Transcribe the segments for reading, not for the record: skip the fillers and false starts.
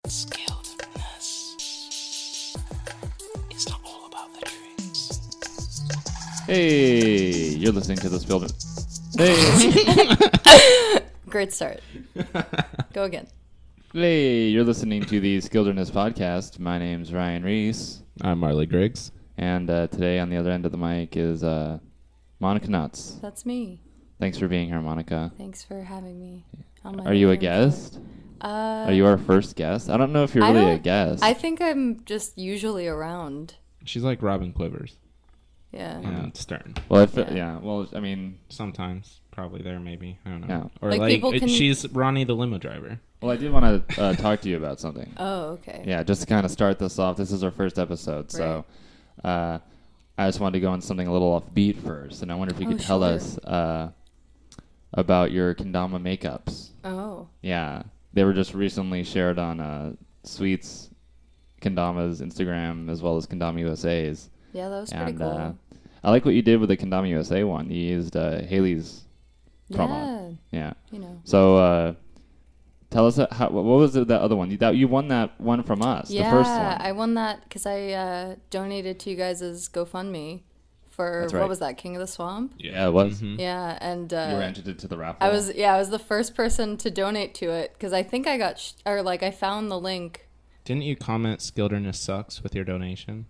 Skillderness. It's not all about the tricks. Hey, you're listening to the Skillderness. Hey. Great start. Go again. Hey, you're listening to the Skillderness Podcast. My name's Ryan Reese. I'm Marley Griggs. And today on the other end of the mic is Monika Knotts. That's me. Thanks for being here, Monika. Thanks for having me. Are you a guest? Are you our first guest? I don't know if you're really a guest. I think I'm just usually around. She's like Robin Quivers. Yeah. Stern. Well, well, I mean... Sometimes. Probably there, maybe. I don't know. Yeah. Or Like, people can- she's Ronnie the limo driver. Well, I did want to talk to you about something. Oh, okay. Yeah, just to kind of start this off. This is our first episode, so I just wanted to go on something a little off beat first, and I wonder if you could tell us about your kendama makeups. Oh. Yeah, they were just recently shared on Sweets Kendama's Instagram as well as Kendama USA's. Yeah, that was pretty cool. I like what you did with the Kendama USA one. You used Haley's promo. Yeah. You know. So tell us what was that other one? You won that one from us. The first one. I won that because I donated to you guys' GoFundMe for That's right. What was that, King of the Swamp? Yeah, it was. Mm-hmm. Yeah, and you were entered into the raffle. I was the first person to donate to it because I think I got I found the link. Didn't you comment Skillderness sucks with your donation?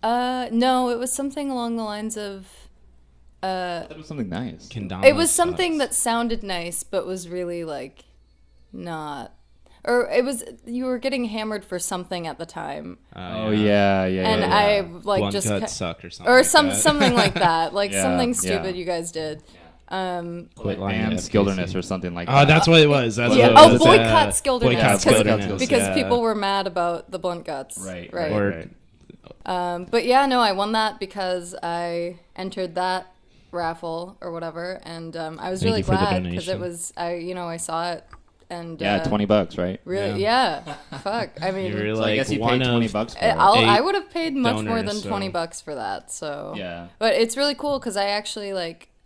No, it was something along the lines of. I thought it was something nice. Kendama It was something sucks. that sounded nice, but was really like not. Or it was you were getting hammered for something at the time. Yeah. And I like Blunt just guts suck or something. or like that. something like that, like Yeah, something yeah. stupid you guys did. Like lying ban to Skillderness FTC. or something like that. Oh, that's what it was. That's Yeah. what it was. Boycott Skillderness. Boycott Skillderness. Because yeah. people were mad about the blunt guts. Right. Or But yeah, no, I won that because I entered that raffle or whatever, and I was Thank really you for the glad because it donation. was I saw it and $20, right? really Yeah. fuck. I mean, you were So I like guess you one paid of $20 for it. I would have paid much more donors, than so- $20 for that. So Yeah. but it's really cool because I actually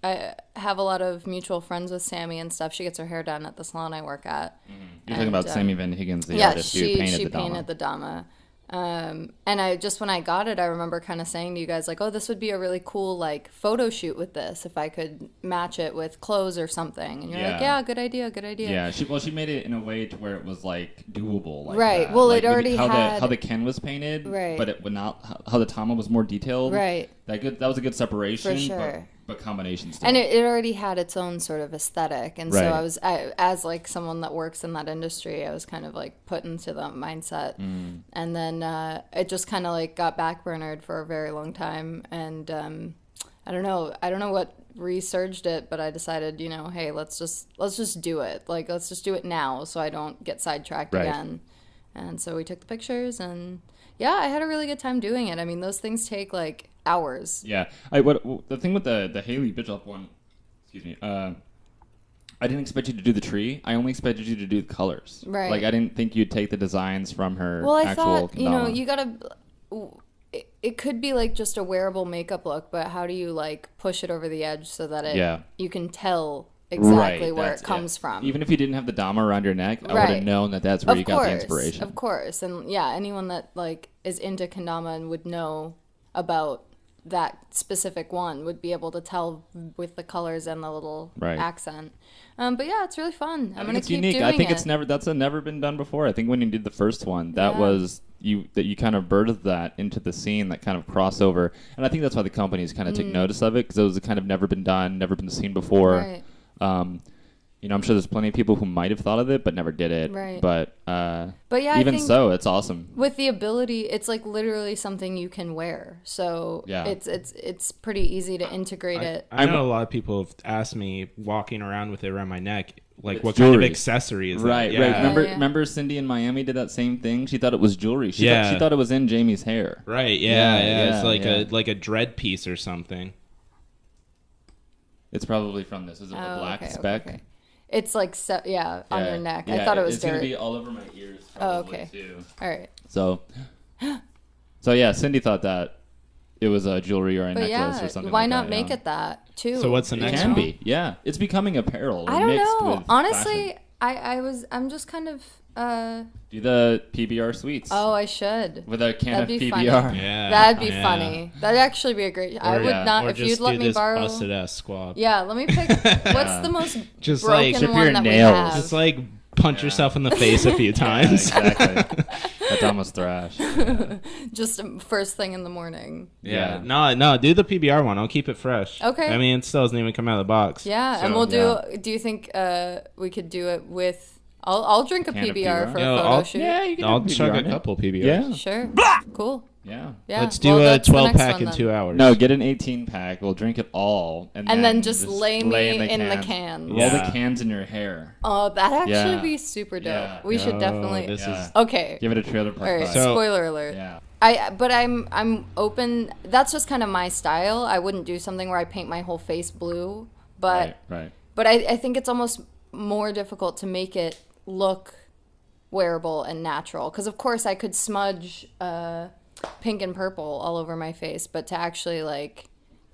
I have a lot of mutual friends with Sammy and stuff. She gets her hair done at the salon I work at. You're talking about Sammy Van Higgins, the Yeah, artist who she painted painted the the Dama. And I just when I got it, I remember kind of saying to you guys like, "Oh, this would be a really cool like photo shoot with this if I could match it with clothes or something." And you're like, Yeah. "Yeah, good idea." Yeah, she made it in a way to where it was like doable, like Right, that. well, like, it already how had- how the Ken was painted, Right. But it would not how the Tama was more detailed, Right. That was a good separation, For sure. but combination still. And it already had its own sort of aesthetic, and Right. so as like someone that works in that industry, I was kind of like put into the mindset, and then it just kind of like got backburnered for a very long time, and I don't know what resurged it, but I decided, hey, let's just do it, like let's just do it now, so I don't get sidetracked Right. again, and so we took the pictures, and yeah, I had a really good time doing it. I mean, those things take like hours. Yeah, the thing with the Haley Bishop one, excuse me, I didn't expect you to do the tree. I only expected you to do the colors. Right. Like I didn't think you'd take the designs from her. Well, I actual thought, kendama. you gotta. It could be like just a wearable makeup look, but how do you like push it over the edge so that you can tell exactly where that's it comes from? Even if you didn't have the Dama around your neck, I would Right. have known that that's where you got the inspiration. Of course, and yeah, anyone that like is into kendama and would know about that specific one would be able to tell with the colors and the little accent. But yeah, it's really fun. I'm gonna it's keep unique. doing I think it. that's never been done before. I think when you did the first one, that was you kind of birthed that into the scene, that kind of crossover, and I think that's why the companies kind of took notice of it because it was kind of never been done, never been seen before. Right. I'm sure there's plenty of people who might have thought of it but never did it. Right. But yeah, even I think so, it's awesome. with the ability, it's like literally something you can wear. So Yeah. it's pretty easy to integrate it. I know a lot of people have asked me walking around with it around my neck, like It's what kind of jewelry. accessory is Right, that? right. Yeah. Remember Cindy in Miami did that same thing? She thought it was jewelry. She Yeah. thought it was in Jamie's hair. Right, yeah. It's like yeah. like a dread piece or something. It's probably from this. Is it the black speck? Okay. It's like on your neck. I thought it was it's dirt. gonna be all over my ears probably okay. too. All right. So yeah, Cindy thought that it was a jewelry or a But necklace yeah, or something. why like not that, make yeah. it that too? So what's the It next can one? be, yeah. It's becoming apparel. I don't mixed know. with Honestly, fashion. I'm just kind of. Do the PBR sweets. Oh, I should. With a can That'd of be PBR. funny. Yeah. That'd be funny. That'd actually be a great. I would not Or if just you'd let do me this borrow. busted ass squab. Yeah, let me pick. What's the most Just broken like chip one your that nails. we have? Just like punch yourself in the face a few times. Yeah, exactly. That's almost thrash. Just first thing in the morning. Yeah. No, do the PBR one. I'll keep it fresh. Okay. I mean, it still doesn't even come out of the box. Yeah, So- and we'll do. Do you think we could do it with? I'll drink a Can of PBR PBR? for No, a photo I'll- shoot. Yeah, you can. I'll do chug PBR a in it. couple PBRs. Yeah. Sure. Cool. Yeah. Yeah. Let's do well, a that's the 12 next pack one in then. 2 hours. No, get an 18 pack. We'll drink it all, And then just lay me in the cans. Roll Yeah. the cans in your hair. Oh, that'd actually Yeah. be super dope. Yeah. We should Oh, definitely. this Yeah. is Okay. Give it a trailer park All right. vibe. So- Spoiler alert. Yeah. But I'm open. That's just kind of my style. I wouldn't do something where I paint my whole face blue. But Right. but I think it's almost more difficult to make it look wearable and natural. Because of course I could smudge pink and purple all over my face, but to actually like.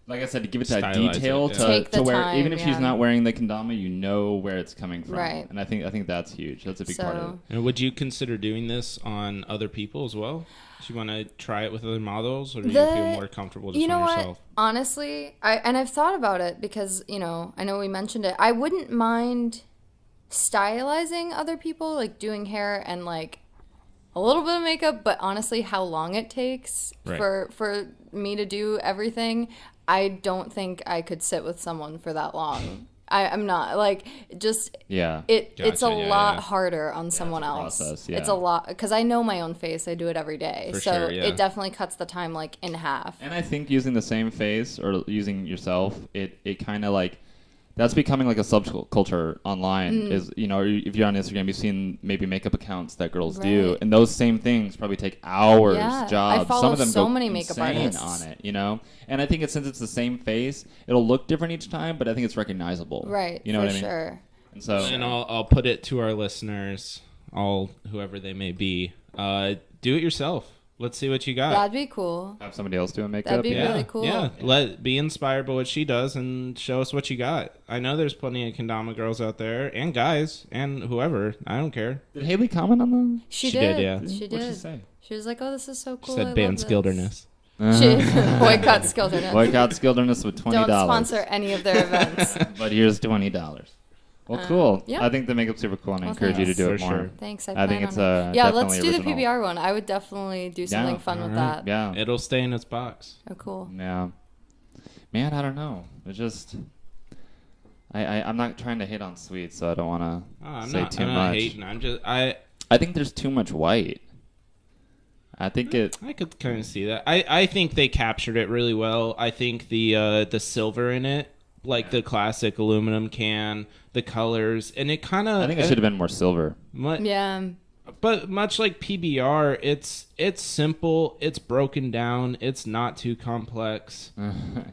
Like I said, to give it that Stylize detail it, yeah. Take to the where time, even if she's yeah. not wearing the kendama, you know where it's coming from. Right. And I think that's huge. That's a big part of it. And would you consider doing this on other people as well? Do you want to try it with other models, or do you feel more comfortable just You know on what? yourself? Honestly, I've thought about it because, I know we mentioned it. I wouldn't mind stylizing other people, like doing hair and like a little bit of makeup, but honestly, how long it takes Right. for me to do everything, I don't think I could sit with someone for that long. I'm not like just Yeah. it's a Gotcha, yeah, lot yeah. harder on someone a else. process, It's yeah. a lot because I know my own face. I do it every day, For so sure, yeah. it definitely cuts the time like in half. And I think using the same face or using yourself, it kind of like that's becoming like a subculture online. Mm. Is if you're on Instagram, you've seen maybe makeup accounts that girls do, Right. and those same things probably take hours. Yeah, I jobs. follow Some of them so go many makeup insane artists. on it. And I think since it's the same face, it'll look different each time, but I think it's recognizable. Right. You know for what I mean? sure. And so And I'll put it to our listeners, all whoever they may be, do it yourself. Let's see what you got. That'd be cool. have somebody else doing makeup. That'd be yeah, really cool. Yeah, be inspired by what she does and show us what you got. I know there's plenty of kendama girls out there and guys and whoever. I don't care. Did Haley comment on them? She did, did. yeah. She What'd she did. say? She was like, "Oh, this is so She cool." said I ban love this." Skillderness. She boycott Skillderness. Boycott Skillderness with $20. Don't sponsor any of their events. But here's $20. Well, cool. yeah. I think the makeup's super cool, and I Well, encourage you to thanks. do it For more. sure. Thanks. I think plan it's on it. Yeah, let's definitely do the original. PBR one. I would definitely do something fun with that. Yeah. It'll stay in its box. Oh, cool. Yeah. Man, I don't know. It's just I'm not trying to hate on sweets, so I don't want to I'm say not, too I'm not much. hating. I think there's too much white. I think I could kind of see that. I think they captured it really well. I think the silver in it, like the classic aluminum can, the colors, and it kind of. I think it should have been more silver. Yeah. But much like PBR, it's simple. It's broken down. It's not too complex.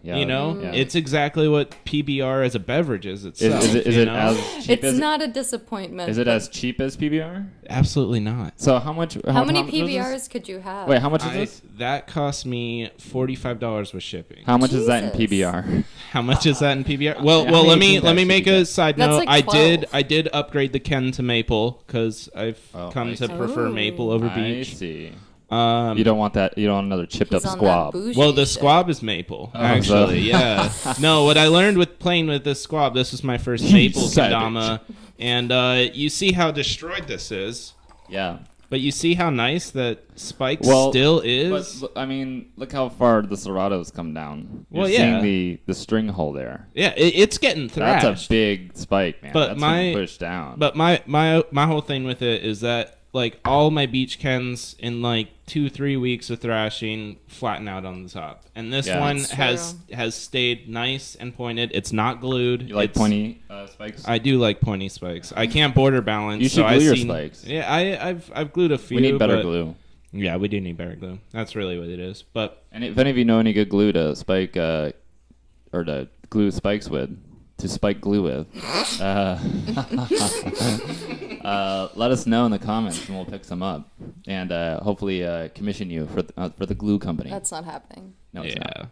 Yeah, yeah. It's exactly what PBR as a beverage is itself. Is you it know? as cheap It's as not a disappointment. is it but as cheap as PBR? Absolutely not. So how much? How many much was this? PBRs could you have? Wait, how much is this? That cost me $45 with shipping. How much is that in Jesus. PBR? How much is that in PBR? Well, How well, many let me feedbacks make did you a get? side That's note. like 12. I did upgrade the Ken to maple because I've come I to see. prefer Ooh. maple over I beach. see. Um, You don't want that. You don't want another chipped He's up on squab. that bougie well, the shit. squab is maple, Oh, actually. so- Yeah. No, what I learned with playing with this squab, this was my first maple savage. kendama, and you see how destroyed this is. Yeah. But you see how nice that spike Well, still But is. I mean, look how far the serratos come down. You're Well, yeah. seeing the string hole there. Yeah, it's getting thrashed. That's a big spike, man. But That's my- getting pushed down. But my whole thing with it is that like all my beach Kens in like 2-3 weeks of thrashing flatten out on the top, and this Yeah. one That's has stayed nice and pointed. It's not glued. you like It's- pointy spikes? I do like pointy spikes. I can't border balance. You should so glue I've your seen, spikes. Yeah, I've glued a few. we need better but- glue. Yeah, we do need better glue. That's really what it is. But And if any of you know any good glue to spike or to glue spikes with, to spike glue with, let us know in the comments and we'll pick some up and hopefully commission you for the glue company. That's not happening. No, it's yeah. not.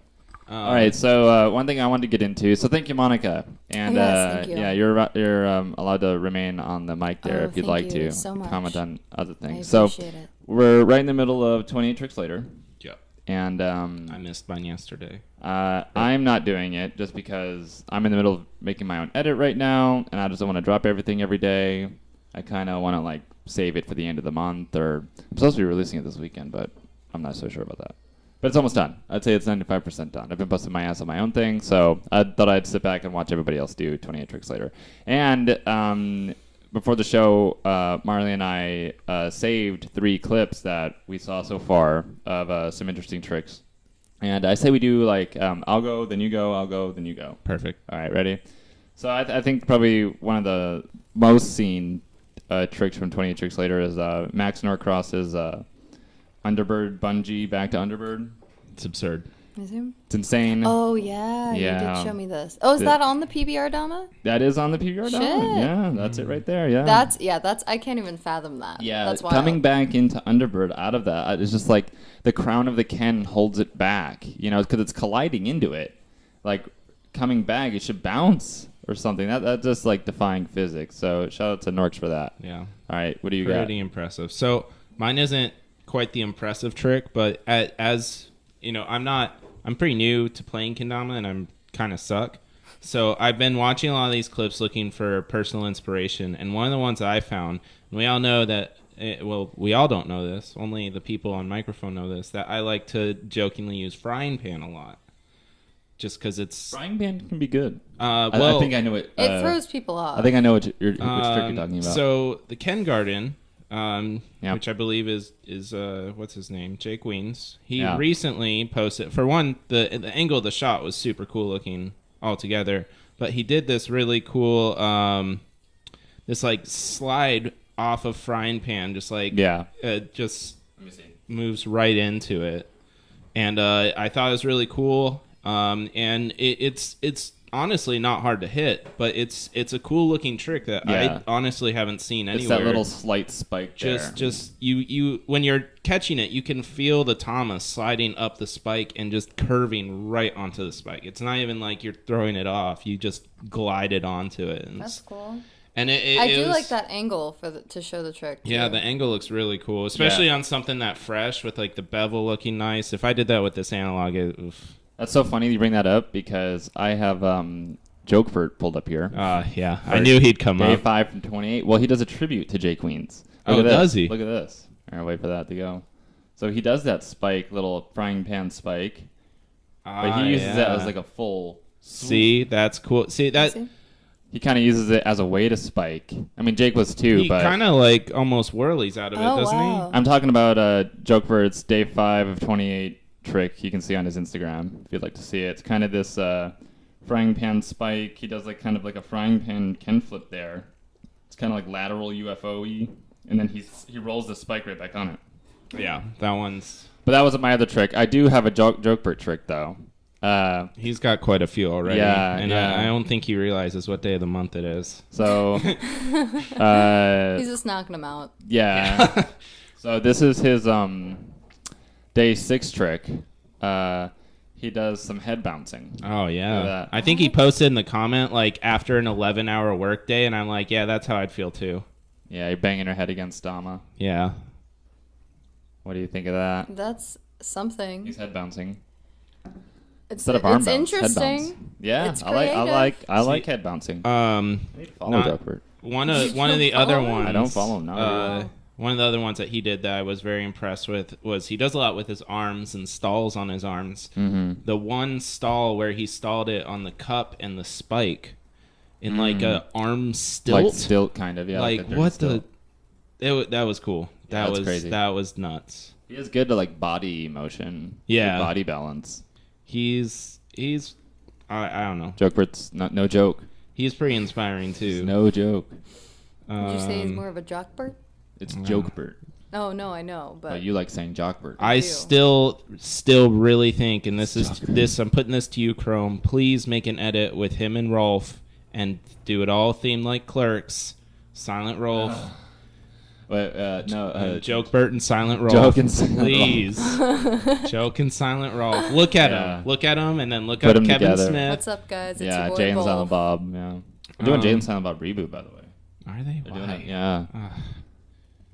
All right, so one thing I wanted to get into. So thank you, Monika, and Yes, thank you. yeah, you're allowed to remain on the mic there Oh, if you'd thank like you to so much. comment on other I things. So appreciate it. we're right in the middle of 28 Tricks Later, Yeah. and I missed mine yesterday. I'm not doing it just because I'm in the middle of making my own edit right now, and I just don't want to drop everything every day. I kind of want to like save it for the end of the month, or I'm supposed to be releasing it this weekend, but I'm not so sure about that. But it's almost done. I'd say it's 95% done. I've been busting my ass on my own thing, so I thought I'd sit back and watch everybody else do 28 Tricks Later. And before the show, Marley and I saved 3 clips that we saw so far of some interesting tricks. And I say we do like, I'll go, then you go, I'll go, then you go. Perfect. All right, ready? So I think probably one of the most seen tricks from 28 Tricks Later is Max Norcross's Underbird bungee back to Underbird. It's absurd. Is it? It's insane. Oh, yeah. You Yeah. did show me this. Oh, is that on the PBR Dama? That is on the PBR Shit. Dama. Yeah, that's it right there. Yeah. That's I can't even fathom that. yeah. That's wild. Coming back into Underbird out of that, it's just like the crown of the Ken holds it back, you know, because it's colliding into it. Like coming back, it should bounce or something. That's just like defying physics. So shout out to Norks for that. Yeah. All right, what do you got? Pretty impressive. So mine isn't quite the impressive trick, but as you know, I'm pretty new to playing kendama, and I'm kind of suck. So I've been watching a lot of these clips looking for personal inspiration, and one of the ones that I found, and we all know that, we all don't know this, only the people on microphone know this, that I like to jokingly use frying pan a lot. Just because it's... Frying pan can be good. well, I think I know it. It throws people off. I think I know which trick you're talking about. So the Ken Garden, Yep. which I believe is what's his name, Jake Weens. He Yeah. recently posted. For one, the angle of the shot was super cool looking altogether. But he did this really cool, this like slide off of frying pan, just like just Let me see. moves right into it, and I thought it was really cool. And it's honestly not hard to hit, but it's a cool looking trick that Yeah. I honestly haven't seen anywhere. It's that little slight spike there. Just you when you're catching it, you can feel the tama sliding up the spike and just curving right onto the spike. It's not even like you're throwing it off; you just glide it onto it. And That's cool. And I do was, like that angle to show the trick. Too. Yeah, the angle looks really cool, especially on something that fresh with like the bevel looking nice. If I did that with this analog, That's so funny you bring that up because I have Jokefert pulled up here. yeah, I knew he'd come Day up. 5 from 28. Well, he does a tribute to Jake Weens. Oh, at this. does he? Look at this. All right, wait for that to go. So he does that spike, little frying pan spike, but he uses it as like a full swoop. See, that's cool. See that. See? He kind of uses it as a way to spike. I mean, Jake was too, He but kind of like almost whirlies out of it, Oh, doesn't wow. I'm talking about Jokevert's Day 5 of 28 trick you can see on his Instagram if you'd like to see it. It's kind of this frying pan spike. He does like kind of like a frying pan Ken flip there. It's kind of like lateral UFO-y, and then he rolls the spike right back on it. he? Yeah, that one's. But that wasn't my other trick. I do have a Jokebert trick though. He's got quite a few already. Yeah, and yeah. I don't think he realizes what day of the month it is. So He's just knocking them out. yeah. So this is his Day 6 trick. He does some head bouncing. Oh Look at yeah, that. I think he posted in the comment like after an 11-hour workday, and I'm like, yeah, that's how I'd feel too. Yeah, you're banging her head against Dama. Yeah, What do you think of that? That's something. He's head bouncing It's instead of arm it's bounce. Head bounce. interesting. Yeah, It's I like See, head bouncing. Uh, I need to follow not- Jokebert. one of the follow other him? ones. I don't follow him. No. One of the other ones that he did that I was very impressed with was he does a lot with his arms and stalls on his arms. Mm-hmm. The one stall where he stalled it on the cup and the spike in like a arm stilt. Like stilt, kind of. Yeah. Like a dirty what stilt. that was cool. Yeah, That that's was crazy. That was nuts. He is good to like body motion. Yeah. Good body balance. He's I don't know. Jokebert's no joke. He's pretty inspiring too. No joke. Would you say he's Um, more of a jockbird? It's Jokebert. Oh no, I know, but But you like saying Jockbert. I do. still really think, and this is this. I'm putting this to you, Chrome. Please make an edit with him and Rolf, and do it all themed like Clerks. Silent Rolf. Joke Bert and Silent Rolf. Joke and Silent Please. Joke and Silent Rolf. Look at him. Look at him, and then look Put up 'em Kevin together. Smith. What's up, guys? It's your Yeah, boy Jay and Wolf. Silent Bob. Yeah, we're doing Jay and Silent Bob reboot, by the way. Are they? They're doing Why? it. Yeah,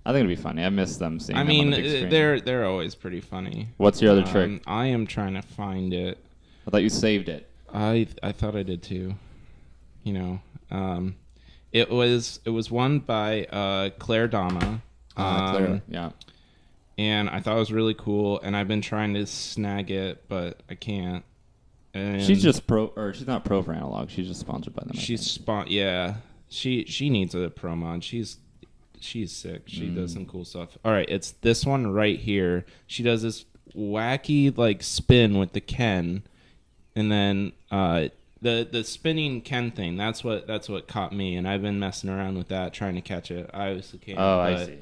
I think it'd be funny. I miss them seeing. I them on mean, the big screen. they're always pretty funny. What's your other trick? I am trying to find it. I thought you saved it. I thought I did too. You know, it was won by Claire Dama. Clear. Yeah. And I thought it was really cool, and I've been trying to snag it, but I can't. And She's just she's not pro for analog. She's just sponsored by them. yeah. She needs a pro mod. She's sick. She does some cool stuff. All right, it's this one right here. She does this wacky like spin with the Ken, and then the spinning Ken thing. That's what caught me, and I've been messing around with that, trying to catch it. I obviously can't. I see.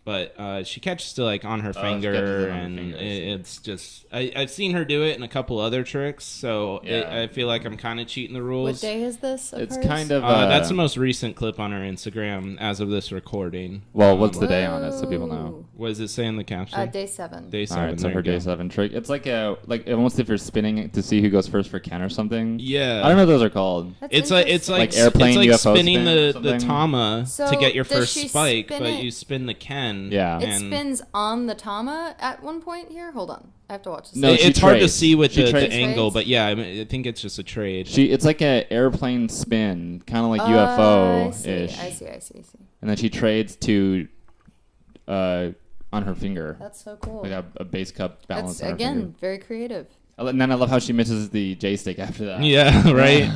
But she catches it like on her she finger, catches it on her and finger, I see. it's just I've seen her do it in a couple other tricks, so Yeah. I feel like I'm kind of cheating the rules. What day is this? Of It's hers? kind of That's the most recent clip on her Instagram as of this recording. well. What's the day on it so people know? What does it say in the caption? Day 7. Day All 7. right, so there her you go. day 7 trick. It's like almost if you're spinning it to see who goes first for Ken or something. Yeah. I don't know what those are called. That's It's like interesting. airplane it's like UFO spinning spin or the something? tama So to get your does first she spike, spin but it- you spin the Ken. Yeah. It and spins on the tama at one point here. Hold on, I have to watch this. No, she it's hard to trades. see with She the trades. angle, Trades? but yeah, I think it's just a trade. It's like an airplane spin, kind of like I UFO see. ish. I see. And then she trades to on her finger, That's so cool. like a base cup balance. That's on her again finger. very creative. And then I love how she misses the J stick after that. Yeah, right.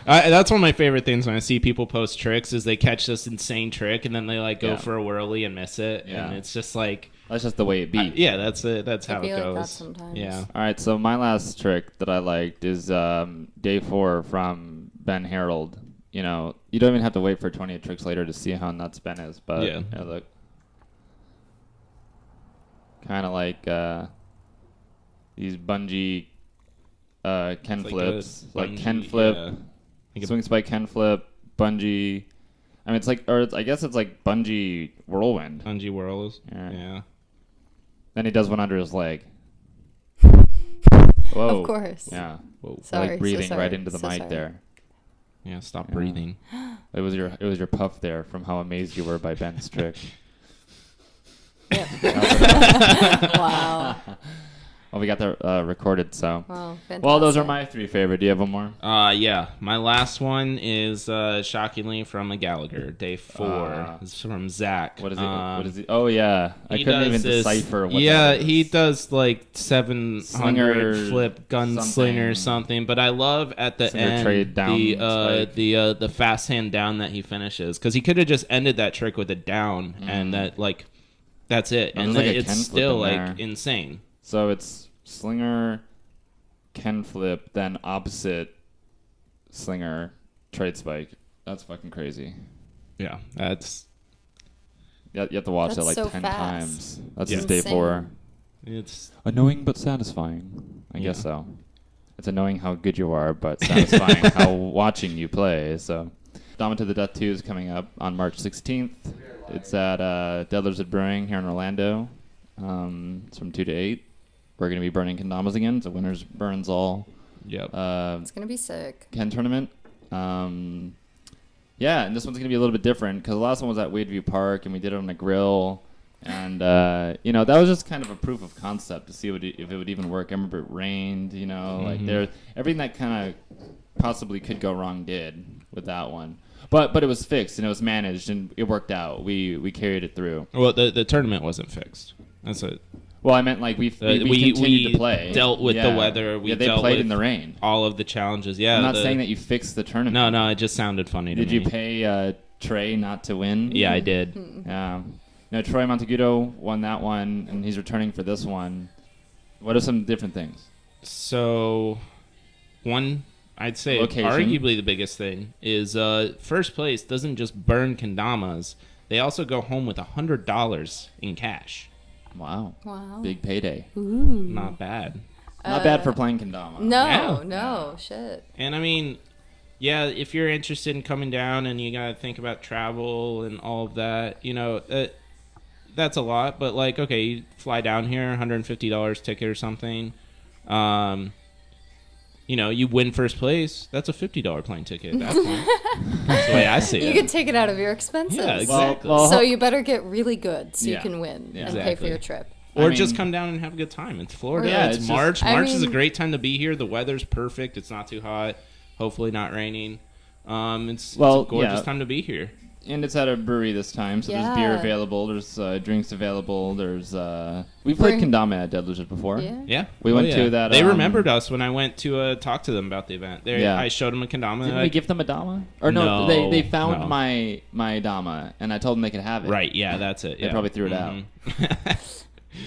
That's one of my favorite things when I see people post tricks is they catch this insane trick and then they like go Yeah. for a whirly and miss it, Yeah. and it's just like, That's just the way it be. yeah, that's it. That's I how it feel like that goes. sometimes. Yeah. All right, so my last trick that I liked is day 4 from Ben Harold. You know, you don't even have to wait for 28 tricks later to see how nuts Ben is, but Yeah. Look, kind of like these bungee Ken It's like a flips, like bungee, Ken flip, yeah. Like a- swing spike Ken flip, bungee. I mean, I guess it's like bungee whirlwind. Bungee whirls. Yeah. Yeah. Then he does one under his leg. Whoa. Of course. Yeah. Whoa. Sorry, like so breathing sorry, right into the so mic sorry. there. Yeah. Stop Yeah. breathing. It was your puff there from how amazed you were by Ben's trick. Wow. Well, we got that recorded, so. Wow. Fantastic. Well, those are my 3 favorite. Do you have one more? Yeah. My last one is shockingly from a Gallagher. Day 4. It's from Zach. What is it? What is it? Oh yeah, I He couldn't does even this- decipher what. Yeah, that is. he does like 700 Slinger flip gunslinger or something. But I love at the Slinger end trade down spike. the fast hand down that he finishes, because he could have just ended that trick with a down and that's it, Oh, and there's like a it's Ken flip still in like there. insane. So it's slinger, Ken flip, then opposite slinger, trade spike. That's fucking crazy. Yeah, that's You have to watch That's that like so 10 fast. times. That's Yeah. his day Insane. 4. it's Annoying but satisfying. I guess Yeah. so. It's annoying how good you are, but satisfying how watching you play. So, Dama To The Death 2 is coming up on March 16th. It's at Deadler's at Brewing here in Orlando. It's from 2 to 8. We're going to be burning kendamas again. It's a winners burns all yep. It's gonna be sick. Ken tournament. Yeah, and this one's going to be a little bit different because the last one was at Wadeview Park, and we did it on a grill. And, that was just kind of a proof of concept to see if it would even work. I remember it rained, like everything that kind of possibly could go wrong did with that one. But it was fixed, and it was managed, and it worked out. We carried it through. Well, the tournament wasn't fixed. That's it. Well, I meant like we continued to play. Dealt with the weather. We they dealt played with in the rain. all of the challenges. Yeah, I'm not saying that you fixed the tournament. No, it just sounded funny to Did me. you pay Trey not to win? Yeah, I did. Yeah. No, Troy Montegudo won that one, and he's returning for this one. What are some different things? So, one, I'd say Location. arguably the biggest thing is first place doesn't just burn kendamas. They also go home with $100 in cash. Wow. Wow. Big payday. Not bad. Not bad for playing kendama. No, shit. And I mean, yeah, if you're interested in coming down and you got to think about travel and all of that, that's a lot, but like, okay, you fly down here, $150 ticket or something. You win first place. That's a $50 plane ticket at that point. That's the way I see it. You can take it out of your expenses. Yeah, exactly. So you better get really good so you Yeah. can win Yeah. and pay for Exactly. your trip. Or I just mean- come down and have a good time. It's Florida. Yeah, it's it's March. just- March is a great time to be here. The weather's perfect. It's not too hot. Hopefully not raining. It's a gorgeous time to be here. And it's at a brewery this time, so there's beer available, there's drinks available, there's... We've played kendama at Dead Lizard before. Yeah. Yeah. We went to that... They remembered us when I went to talk to them about the event. I showed them a kendama. Didn't we give them a Dama? Or No, they found no. my Dama, and I told them they could have it. Right, yeah, that's it. They Yeah. probably threw it out.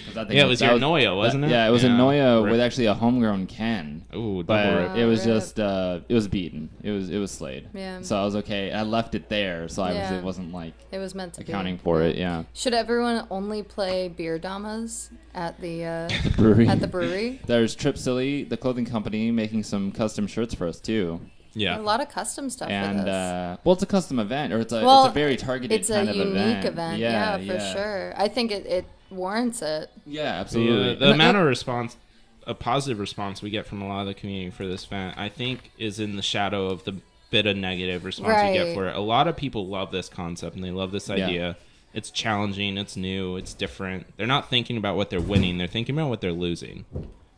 'Cause I think Yeah, it was that your Noya, wasn't it? Yeah, it was a Noya Rip. with actually a homegrown Ken. Ooh, double But rip. it was rip. just, it was beaten. It was slayed. Yeah. So I was okay. I left it there, so Yeah. it wasn't like It was meant to accounting be. for it, yeah. Should everyone only play beer damas at the Brewery. at the brewery? There's Trip Silly, the clothing company, making some custom shirts for us too. Yeah. A lot of custom stuff And for this. well, it's a custom event, or it's a very targeted It's a kind of unique event. Yeah, for yeah. sure. I think it warrants it. Yeah, absolutely. The amount of response, a positive response we get from a lot of the community for this event, I think, is in the shadow of the bit of negative response we get Right. for it. A lot of people love this concept and they love this idea. It's challenging, it's new, it's different. They're not thinking about what they're winning, they're thinking about what they're losing.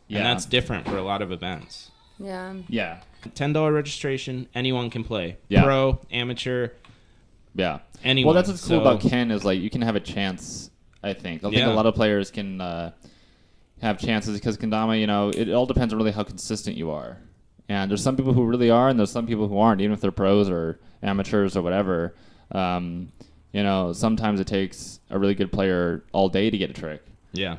Yeah. And that's different for a lot of events. Yeah. Yeah. $10 registration, anyone can play. Yeah. Pro, amateur, Yeah. anyone. Well, that's what's cool So- about Ken is like you can have a chance. I think a Yeah. lot of players can have chances because kendama, it all depends on really how consistent you are. And there's some people who really are, and there's some people who aren't, even if they're pros or amateurs or whatever. Sometimes it takes a really good player all day to get a trick. Yeah.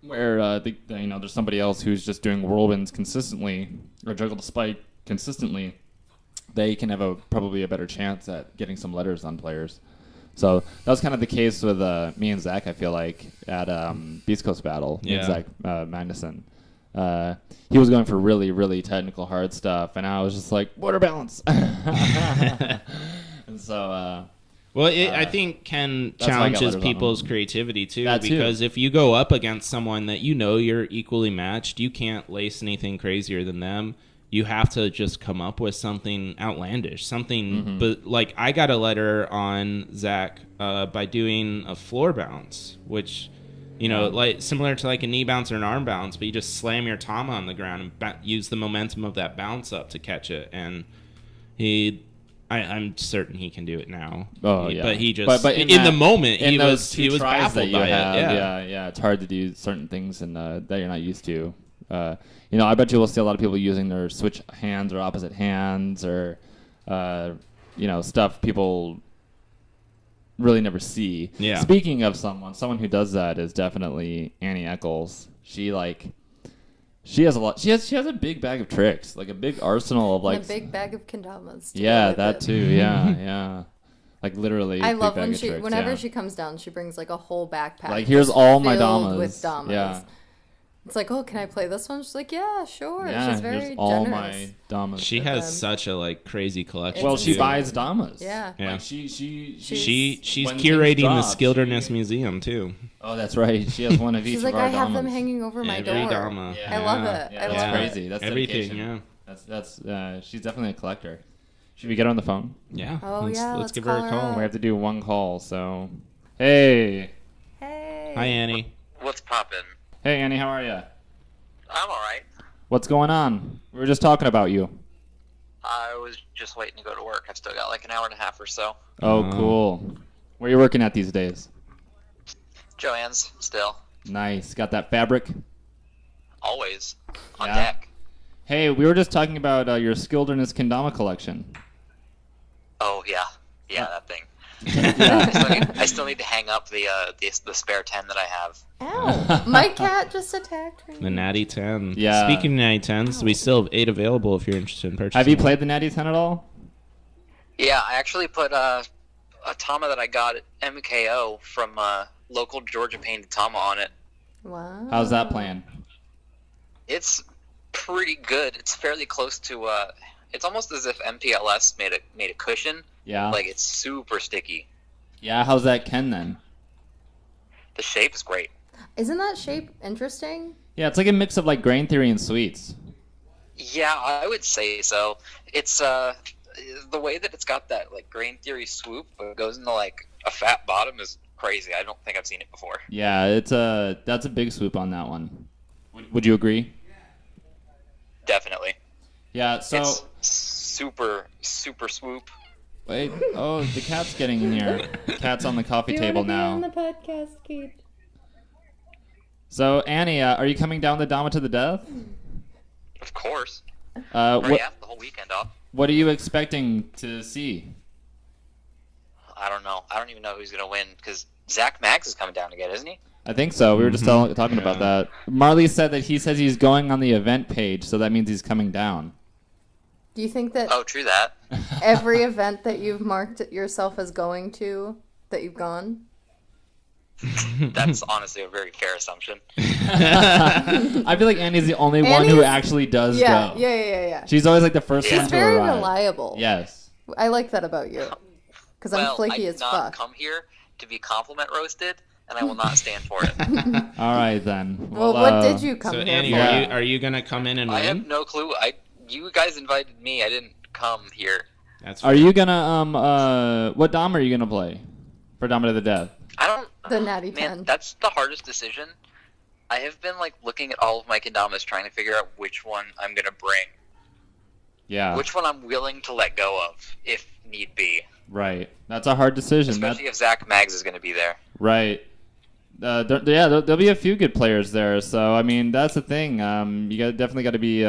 Where there's somebody else who's just doing whirlwinds consistently or juggle the spike consistently, they can have probably a better chance at getting some letters on players. So that was kind of the case with me and Zach. I feel like at Beast Coast Battle, me and Yeah. Zach Magnuson. He was going for really, really technical, hard stuff, and I was just like water balance. And so. Well, I think Ken that's why I got challenges letters on people's him. creativity too, That too. because if you go up against someone that you're equally matched, you can't lace anything crazier than them. You have to just come up with something outlandish, something. But like I got a letter on Zach by doing a floor bounce, which like similar to like a knee bounce or an arm bounce, but you just slam your tama on the ground and use the momentum of that bounce up to catch it, and I'm certain he can do it now. Oh yeah, but he just but in the moment he those was tries baffled that you by have, it. Yeah. It's hard to do certain things and that you're not used to. I bet you will see a lot of people using their switch hands or opposite hands or stuff people really never see. Yeah. Speaking of someone who does that is definitely Anny Echols. She has a lot. She has a big bag of tricks, like a big arsenal of like. And a big bag of kendamas. to go Yeah, with that it. too. Yeah. Like literally. I big love bag when of tricks, whenever yeah. she comes down, she brings like a whole backpack. Like, here's just all my filled damas. with damas. Yeah. It's like, oh, can I play this one? She's like, yeah, sure. Yeah, She's very here's all generous. my damas. She Um, has such a like crazy collection. Well, It's she insane. buys damas. Yeah. Yeah. Like she's She's when things curating the drop, Skillderness she- Museum too. Oh, that's right. She has one of each She's of like, our I have damas. them hanging over my Every door. dama. Yeah. I love it. Yeah, I that's love crazy. it. That's Everything. dedication. Yeah. That's she's definitely a collector. Should we get her on the phone? Yeah. Oh, yeah, let's give her a call her call. up. We have to do one call. So, hey, Hey. Hi, Annie. What's poppin'? hey, Annie, how are you? I'm alright. What's going on? We were just talking about you. I was just waiting to go to work. I've still got like an hour and a half or so. Oh, cool. Where are you working at these days? Joanne's still. Nice. Got that fabric? Always on Yeah. deck. Hey, we were just talking about your Skillderness kendama collection. Oh, yeah. Yeah, that thing. Yeah. I still need to hang up the spare 10 that I have. Ow. My cat just attacked me. The Natty 10. Yeah. Speaking of Natty 10s, we still have 8 available if you're interested in purchasing. Have you played the Natty 10 at all? Yeah, I actually put a Tama that I got at MKO from local Georgia painted Tama on it. Wow. How's that playing? It's pretty good. It's fairly close to it's almost as if MPLS made a cushion. Yeah. Like, it's super sticky. Yeah, how's that Ken then? The shape is great. Isn't that shape interesting? Yeah, it's like a mix of like grain theory and sweets. Yeah, I would say so. It's the way that it's got that like grain theory swoop, but it goes into like a fat bottom is crazy. I don't think I've seen it before. Yeah, that's a big swoop on that one. Would you agree? Definitely. Yeah, so It's super swoop. wait. Oh, the cat's getting in here. The cat's on the coffee table now. on the podcast, Keith? So Annie, are you coming down the Dama to the Death? Of course. What Right after the whole weekend off. What are you expecting to see? I don't know. I don't even know who's gonna win because Zach Maggs is coming down again, isn't he? I think so. We were just talking about that. Marley said that he says he's going on the event page, so that means he's coming down. Do you think that Oh, true that. every event that you've marked yourself as going to, that you've gone? That's honestly a very fair assumption. I feel like Annie's the only one who Annie's- actually does Yeah, go. yeah. She's always like the first She's one to very arrive. reliable. Yes. I like that about you. Because I'm Well, I flaky did as not fuck. come here to be compliment roasted, and I will not stand for it. All right then. Well, what did you come So here Annie, for? Yeah. are you gonna come in and I have win? no clue. You guys invited me. I didn't come here. That's Are you gonna what Dom are you gonna play for Dama to the Death? I don't. The natty Man, 10. that's the hardest decision. I have been like looking at all of my kendamas, trying to figure out which one I'm gonna bring, Yeah. which one I'm willing to let go of if need be, Right. That's a hard decision. especially if Zach Maggs is gonna be there. Right. There'll be a few good players there. So I mean, that's the thing. Definitely got to be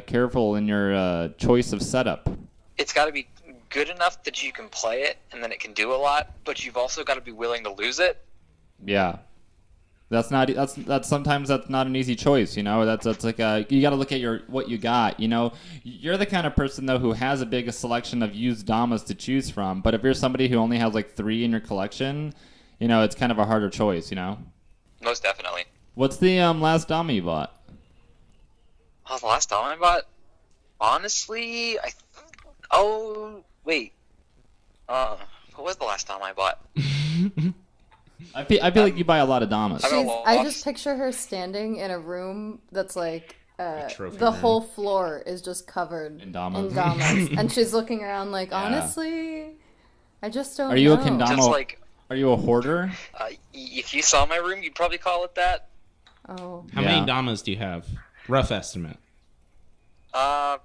careful in your choice of setup. It's got to be good enough that you can play it and then it can do a lot, but you've also got to be willing to lose it. Yeah. That's sometimes that's not an easy choice. You know, that's like you got to look at what you got. You know, you're the kind of person though who has a big selection of used damas to choose from. But if you're somebody who only has like 3 in your collection, you know, it's kind of a harder choice. You know. Most definitely. What's the last dama you bought? Oh, the last time I bought, honestly, oh wait, what was the last time I bought? I feel like you buy a lot of damas. I don't- I just picture her standing in a room that's like trophy the room. whole floor is just covered In damas. and she's looking around like, Yeah. honestly, I just don't Are you a know. kendama? Just like, Are you a hoarder? if you saw my room, you'd probably call it that. Oh. How Yeah. many damas do you have? Rough estimate.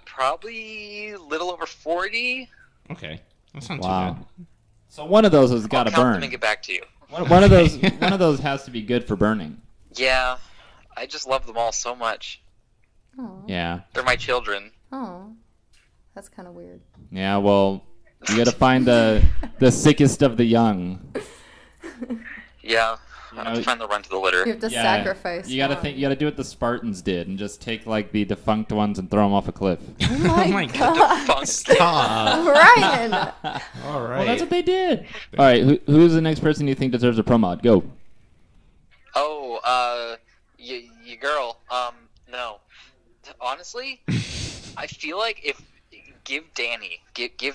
Probably a little over 40. Okay, that's not Wow. too bad. So one of those has got I'll to count them burn. and get back to you. One of those has to be good for burning. Yeah, I just love them all so much. Oh. Yeah. They're my children. Oh. That's kind of weird. Yeah. Well, you got to find the sickest of the young. Yeah, You I know, have to find the run to the You litter. have to Yeah. sacrifice. You got to one. think. You got to do what the Spartans did and just take like the defunct ones and throw them off a cliff. Oh my god. Funk. Stop. Ryan! All right. Well, that's what they did. All right. Who's the next person you think deserves a pro mod? Go. Oh, you girl. No. Honestly, I feel like if give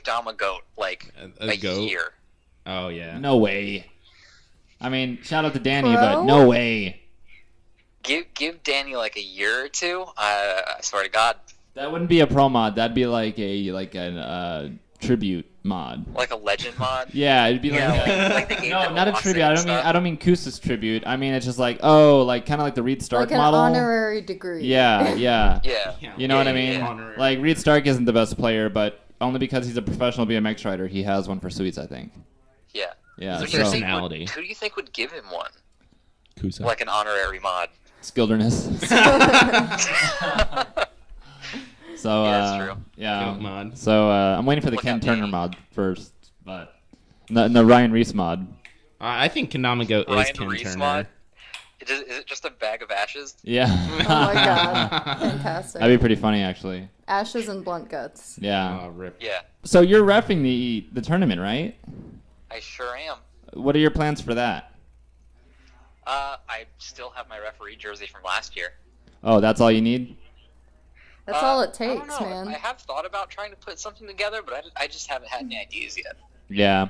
Dom a goat like A goat? year. Oh yeah. No way. I mean, shout out to Danny, Pro? but no way. Give Danny like a year or two. I swear to God, That wouldn't be a pro mod. That'd be like a tribute mod. like a legend mod. Yeah, it'd be Yeah, like a, like the game no, that not a lost tribute. it I and don't mean stuff. I don't mean Kusa's tribute. I mean it's just like like kind of like the Reed Stark Like an model. honorary degree. Yeah. Yeah. You know what I mean? Yeah. Honorary. Like Reed Stark isn't the best player, but only because he's a professional BMX rider, he has one for Sweets, I think. Yeah. Yeah. So So, who do you think Personality. who do you think would give him one? Kusa. Like an honorary mod? Skillderness. So Yeah, that's true. yeah. Goat mod. So I'm waiting for the Look Ken out, Turner Danny. mod first, but the Ryan Reese mod. I think Kendama Goat is Ryan Ken Reese Turner. mod? Is it just a bag of ashes? Yeah. Oh my god. Fantastic. That'd be pretty funny, actually. Ashes and blunt guts. Yeah. Oh, rip. Yeah, So you're reffing the tournament, right? I sure am. What are your plans for that? I still have my referee jersey from last year. Oh, that's all you need? That's all it I don't takes, know. man. I have thought about trying to put something together, but I just haven't had any ideas yet. Yeah.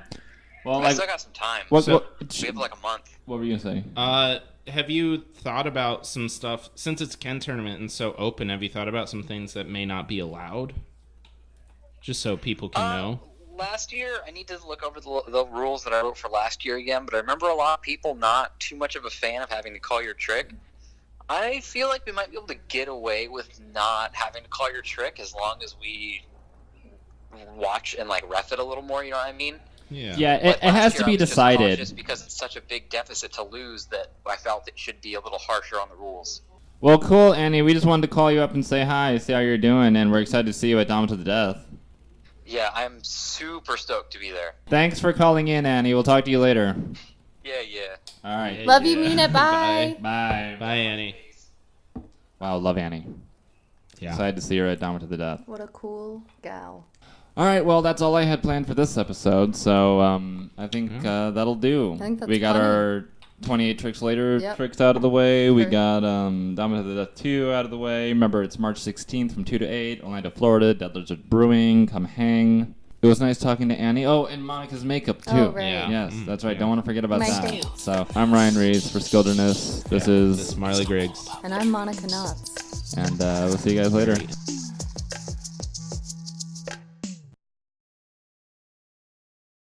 Well, I still got some time. What, We have like a month. what were you gonna say? Have you thought about some stuff, since it's Ken tournament and so open, have you thought about some things that may not be allowed? Just so people can know. Last year, I need to look over the rules that I wrote for last year again, but I remember a lot of people not too much of a fan of having to call your trick. I feel like we might be able to get away with not having to call your trick as long as we watch and like ref it a little more, you know what I mean? Yeah, it has to be decided. Just because it's such a big deficit to lose that I felt it should be a little harsher on the rules. Well, cool, Annie. We just wanted to call you up and say hi, see how you're doing, and we're excited to see you at Dama To The Death. Yeah, I'm super stoked to be there. Thanks for calling in, Annie. We'll talk to you later. Yeah. All right. Love you, mean it. Bye. Bye. Bye, Annie. Wow, love Annie. Yeah. Excited to see her at Dama To The Death. What a cool gal. All right, well, that's all I had planned for this episode, so I think that'll do. I think that's we got funny. our 28 Tricks Later Yep. tricks out of the way. We Sure. got Dama To The Death 2 out of the way. Remember, it's March 16th from 2 to 8, Orlando, Florida. Dead Lizard Brewing. Come hang. It was nice talking to Annie. Oh, and Monica's makeup, too. Oh, right. Yeah. Yes, that's right. Don't want to forget about My that. face. So, I'm Ryan Reese for Skillderness. This is... This is Marley Griggs. And I'm Monika Knotts. And we'll see you guys later.